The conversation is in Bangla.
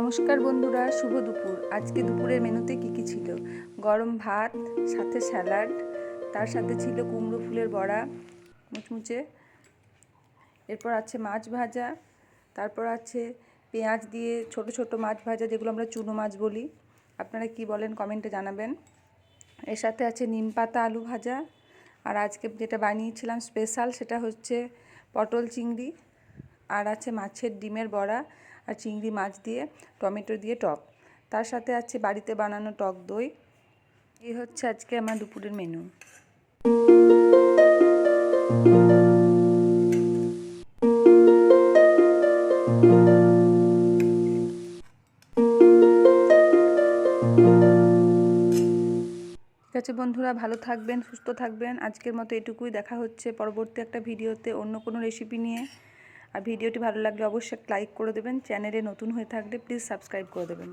নমস্কার বন্ধুরা, শুভ দুপুর। আজকে দুপুরের মেনুতে কি ছিল? গরম ভাত, সাথে স্যালাড, তার সাথে ছিল কুমড়ো ফুলের বড়া মুচমুচে, এরপর আছে মাছ ভাজা, তারপর আছে পেঁয়াজ দিয়ে ছোট ছোট মাছ ভাজা, যেগুলো আমরা চুনো মাছ বলি। আপনারা কি বলেন কমেন্টে জানাবেন। এর সাথে আছে নিম পাতা আলু ভাজা, আর আজকে যেটা বানিয়েছিলাম স্পেশাল সেটা হচ্ছে পটল চিংড়ি, আর আছে মাছের ডিমের বড়া আর চিংড়ি মাছ দিয়ে টমেটো দিয়ে টক। তার সাথে আছে বাড়িতে বানানো টক দই। এই হচ্ছে আজকে আমার দুপুরের মেনু। ঠিক আছে বন্ধুরা, ভালো থাকবেন, সুস্থ থাকবেন। আজকের মতো এটুকুই। দেখা হচ্ছে পরবর্তী একটা ভিডিওতে অন্য কোনো রেসিপি নিয়ে। আর ভিডিওটি ভালো লাগলে অবশ্যই লাইক করে দেবেন। চ্যানেলে নতুন হয়ে থাকলে প্লিজ সাবস্ক্রাইব করে দেবেন।